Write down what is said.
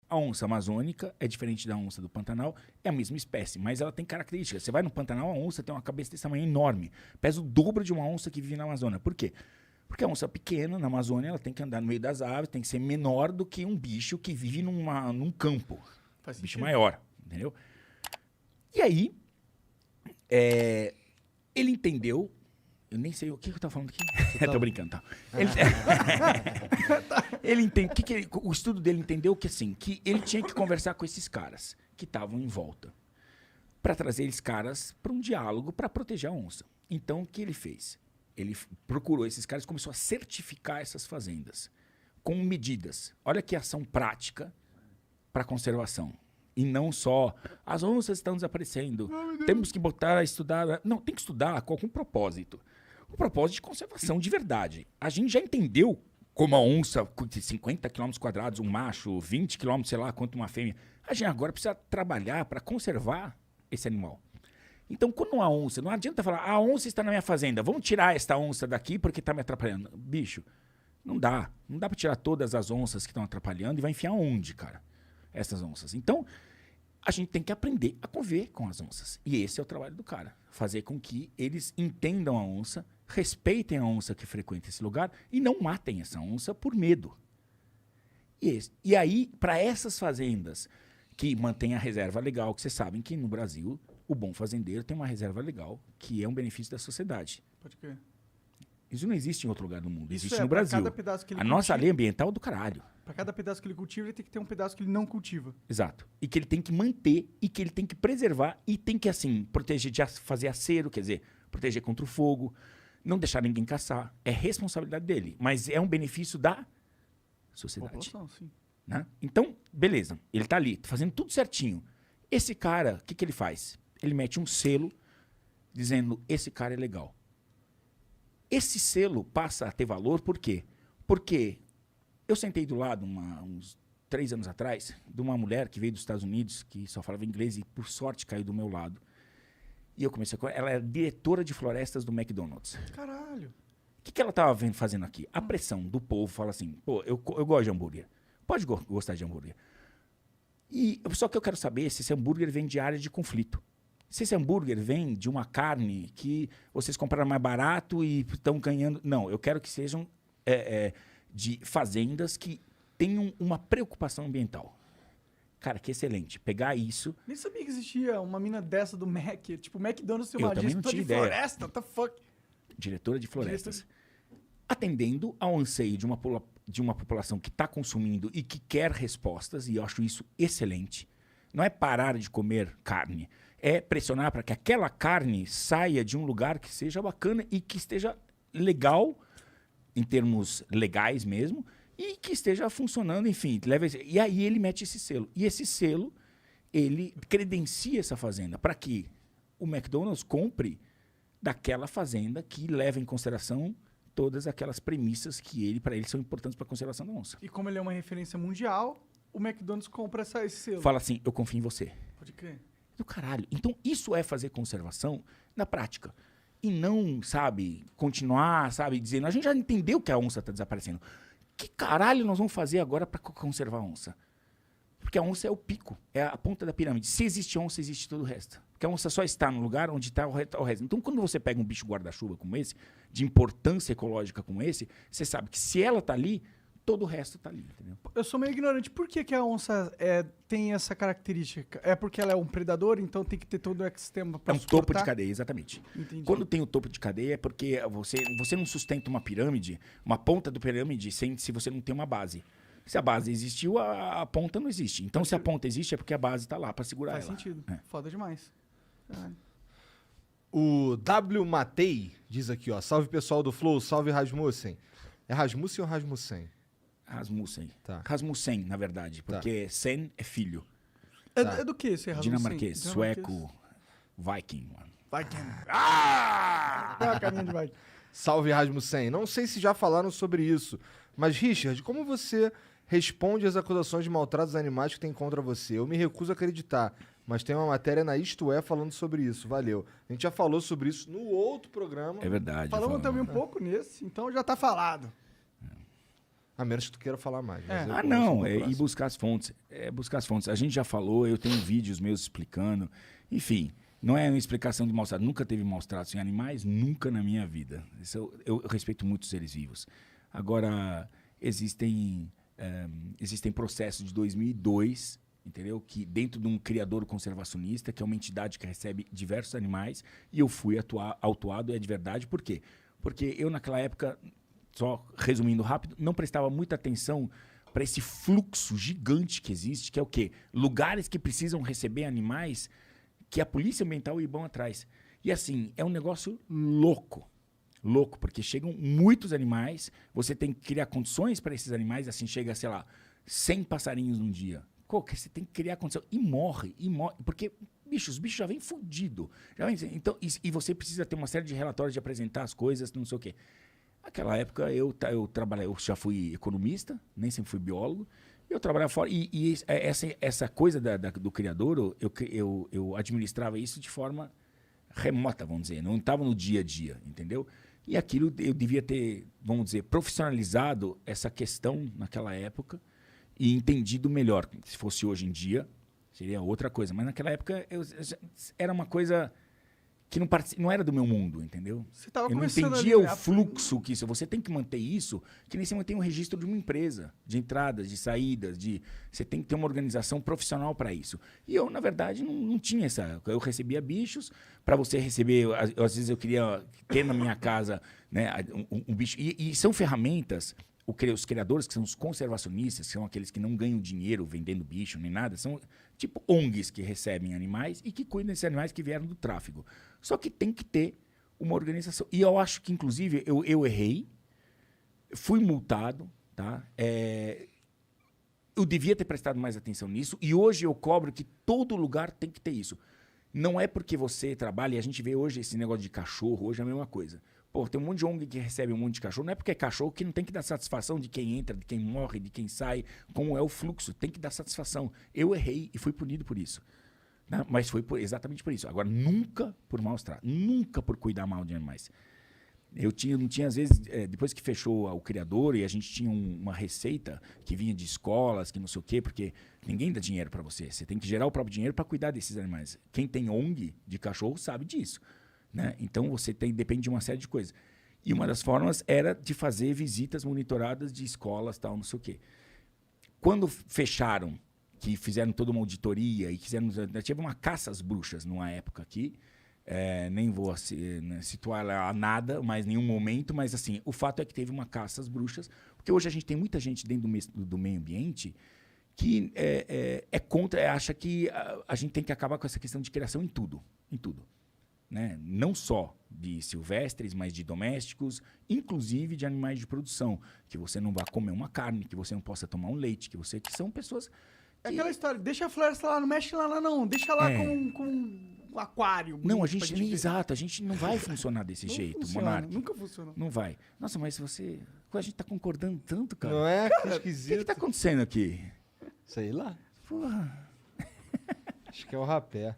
A onça amazônica é diferente da onça do Pantanal, é a mesma espécie, mas ela tem características. Você vai no Pantanal, a onça tem uma cabeça desse tamanho enorme, pesa o dobro de uma onça que vive na Amazônia. Por quê? Porque a onça pequena, na Amazônia, ela tem que andar no meio das árvores, tem que ser menor do que um bicho que vive num campo. Faz Bicho sentido. maior, entendeu? E aí, ele entendeu... Eu nem sei o que eu tô falando aqui. Tô brincando, tá? Ele entende, o estudo dele entendeu que assim, que ele tinha que conversar com esses caras que estavam em volta para trazer esses caras para um diálogo para proteger a onça. Então, o que ele fez? Ele procurou esses caras e começou a certificar essas fazendas com medidas. Olha que ação prática para conservação. E não só, as onças estão desaparecendo, temos que botar a estudar... Não, tem que estudar com algum propósito. O propósito de conservação de verdade. A gente já entendeu como a onça, de 50 km², um macho, 20 km, sei lá, quanto uma fêmea. A gente agora precisa trabalhar para conservar esse animal. Então, quando uma onça... Não adianta falar, a onça está na minha fazenda, vamos tirar esta onça daqui porque está me atrapalhando. Bicho, não dá. Não dá para tirar todas as onças que estão atrapalhando e vai enfiar onde, cara? Essas onças. Então, a gente tem que aprender a conviver com as onças. E esse é o trabalho do cara. Fazer com que eles entendam a onça, respeitem a onça que frequenta esse lugar e não matem essa onça por medo. E aí, para essas fazendas que mantêm a reserva legal, que vocês sabem que no Brasil o bom fazendeiro tem uma reserva legal, que é um benefício da sociedade. Pode crer. Isso não existe em outro lugar do mundo, Isso existe no Brasil. Cada pedaço que ele A nossa cultiva, lei ambiental é do caralho. Para cada pedaço que ele cultiva, ele tem que ter um pedaço que ele não cultiva. Exato. E que ele tem que manter, e que ele tem que preservar, e tem que, assim, proteger, fazer acero, quer dizer, proteger contra o fogo, não deixar ninguém caçar. É responsabilidade dele, mas é um benefício da sociedade. População, sim. Né? Então, beleza, ele está ali, fazendo tudo certinho. Esse cara, o que ele faz? Ele mete um selo dizendo, esse cara é legal. Esse selo passa a ter valor por quê? Porque eu sentei do lado, uns 3 anos atrás, de uma mulher que veio dos Estados Unidos, que só falava inglês e, por sorte, caiu do meu lado. E eu comecei a... Ela é diretora de florestas do McDonald's. Caralho. O que ela estava fazendo aqui? A pressão do povo fala assim, pô, eu gosto de hambúrguer. Pode gostar de hambúrguer. Só que eu quero saber se esse hambúrguer vem de área de conflito. Se esse hambúrguer vem de uma carne que vocês compraram mais barato e estão ganhando... Não, eu quero que sejam de fazendas que tenham uma preocupação ambiental. Cara, que excelente. Pegar isso... Nem sabia que existia uma mina dessa do Mac. Tipo, o McDonald's tem Eu uma também não gestora tinha de ideia. floresta. What the fuck? Diretora de florestas. Atendendo ao anseio de uma população que está consumindo e que quer respostas, e eu acho isso excelente. Não é parar de comer carne, é pressionar para que aquela carne saia de um lugar que seja bacana e que esteja legal, em termos legais mesmo, e que esteja funcionando, enfim. E aí ele mete esse selo. E esse selo, ele credencia essa fazenda para que o McDonald's compre daquela fazenda que leva em consideração todas aquelas premissas que para ele são importantes para a conservação da onça. E como ele é uma referência mundial, o McDonald's compra esse selo. Fala assim, eu confio em você. Pode crer. Do caralho. Então, isso é fazer conservação na prática. E não, sabe, continuar, sabe, dizendo... A gente já entendeu que a onça está desaparecendo. Que caralho nós vamos fazer agora para conservar a onça? Porque a onça é o pico, é a ponta da pirâmide. Se existe onça, existe todo o resto. Porque a onça só está no lugar onde está o resto. Então, quando você pega um bicho guarda-chuva como esse, de importância ecológica como esse, você sabe que se ela está ali, todo o resto está ali, entendeu? Eu sou meio ignorante. Por que a onça tem essa característica? É porque ela é um predador, então tem que ter todo o ecossistema para suportar? É um topo de cadeia, exatamente. Entendi. Quando tem o topo de cadeia é porque você não sustenta uma pirâmide, uma ponta do pirâmide, se você não tem uma base. Se a base existiu, a ponta não existe. Então, se a ponta existe, é porque a base está lá para segurar ela. Faz sentido. Foda demais. O W. Matei diz aqui, ó. Salve pessoal do Flow, salve Rasmussen. É Rasmussen ou Rasmussen? Rasmussen. Tá. Rasmussen, na verdade, porque Sen é filho. É do que esse Rasmussen? Dinamarquês, sueco, viking, mano. Viking. Ah! Dá uma carinha de Viking. Salve Rasmussen. Não sei se já falaram sobre isso, mas Richard, como você responde às acusações de maltratos animais que tem contra você? Eu me recuso a acreditar, mas tem uma matéria na Isto É falando sobre isso. Valeu. A gente já falou sobre isso no outro programa. É verdade. Falamos também um pouco nesse, então já tá falado. A menos que tu queira falar mais. Mas eu Ah, converso não, no e próximo. buscar as fontes. É buscar as fontes. A gente já falou, eu tenho vídeos meus explicando. Enfim, não é uma explicação de maus tratos. Nunca teve maus tratos em animais, nunca na minha vida. Isso eu respeito muito os seres vivos. Agora, existem processos de 2002, entendeu? Que dentro de um criador conservacionista, que é uma entidade que recebe diversos animais, e eu fui autuado, é de verdade. Por quê? Porque eu, naquela época, só resumindo rápido, não prestava muita atenção para esse fluxo gigante que existe, que é o quê? Lugares que precisam receber animais que a polícia ambiental ia bom atrás. E assim, é um negócio louco. Louco, porque chegam muitos animais, você tem que criar condições para esses animais, assim, chega, sei lá, 100 passarinhos num dia. Você tem que criar condição. E morre. Porque, bicho, os bichos já vêm fudidos. Então, e você precisa ter uma série de relatórios de apresentar as coisas, não sei o quê. Naquela época, eu já fui economista, nem sempre fui biólogo. Eu trabalhava fora. E essa coisa do criador, eu administrava isso de forma remota, vamos dizer. Não estava no dia a dia, entendeu? E aquilo eu devia ter, vamos dizer, profissionalizado essa questão naquela época e entendido melhor. Se fosse hoje em dia, seria outra coisa. Mas naquela época era uma coisa que não era do meu mundo, entendeu? Você tava Eu não começando entendia ali, o fluxo que isso. Você tem que manter isso, que nem você mantém um registro de uma empresa, de entradas, de saídas, você tem que ter uma organização profissional para isso. E eu, na verdade, não tinha essa. Eu recebia bichos, para você receber, às vezes eu queria ter na minha casa, né, um bicho. E são ferramentas. Os criadores, que são os conservacionistas, que são aqueles que não ganham dinheiro vendendo bicho nem nada, são tipo ONGs que recebem animais e que cuidam desses animais que vieram do tráfico. Só que tem que ter uma organização. E eu acho que, inclusive, eu errei, fui multado, tá? Eu devia ter prestado mais atenção nisso e hoje eu cobro que todo lugar tem que ter isso. Não é porque você trabalha, e a gente vê hoje esse negócio de cachorro, hoje é a mesma coisa. Pô, tem um monte de ONG que recebe um monte de cachorro. Não é porque é cachorro que não tem que dar satisfação de quem entra, de quem morre, de quem sai, como é o fluxo. Tem que dar satisfação. Eu errei e fui punido por isso. Né? Mas foi exatamente por isso. Agora, nunca por maus tratos. Nunca por cuidar mal de animais. Não tinha, às vezes, depois que fechou o criador e a gente tinha uma receita que vinha de escolas, que não sei o quê, porque ninguém dá dinheiro para você. Você tem que gerar o próprio dinheiro para cuidar desses animais. Quem tem ONG de cachorro sabe disso. Né? Então, depende de uma série de coisas. E uma das formas era de fazer visitas monitoradas de escolas, tal, não sei o quê. Quando fecharam, que fizeram toda uma auditoria e tive uma caça às bruxas numa época aqui, nem vou situar lá nada, mas nenhum momento, mas assim, o fato é que teve uma caça às bruxas, porque hoje a gente tem muita gente dentro do meio ambiente que acha que a gente tem que acabar com essa questão de criação em tudo. Né? Não só de silvestres, mas de domésticos, inclusive de animais de produção, que você não vá comer uma carne, que você não possa tomar um leite, que são pessoas... É aquela história, deixa a floresta lá, não mexe lá não, deixa lá com um aquário. Não, a gente não vai funcionar desse jeito, Monark. Nunca funcionou. Não vai. Nossa, mas a gente tá concordando tanto, cara. Não é? Cara, Que esquisito. O que tá acontecendo aqui? Sei lá. Porra. Acho que é o rapé.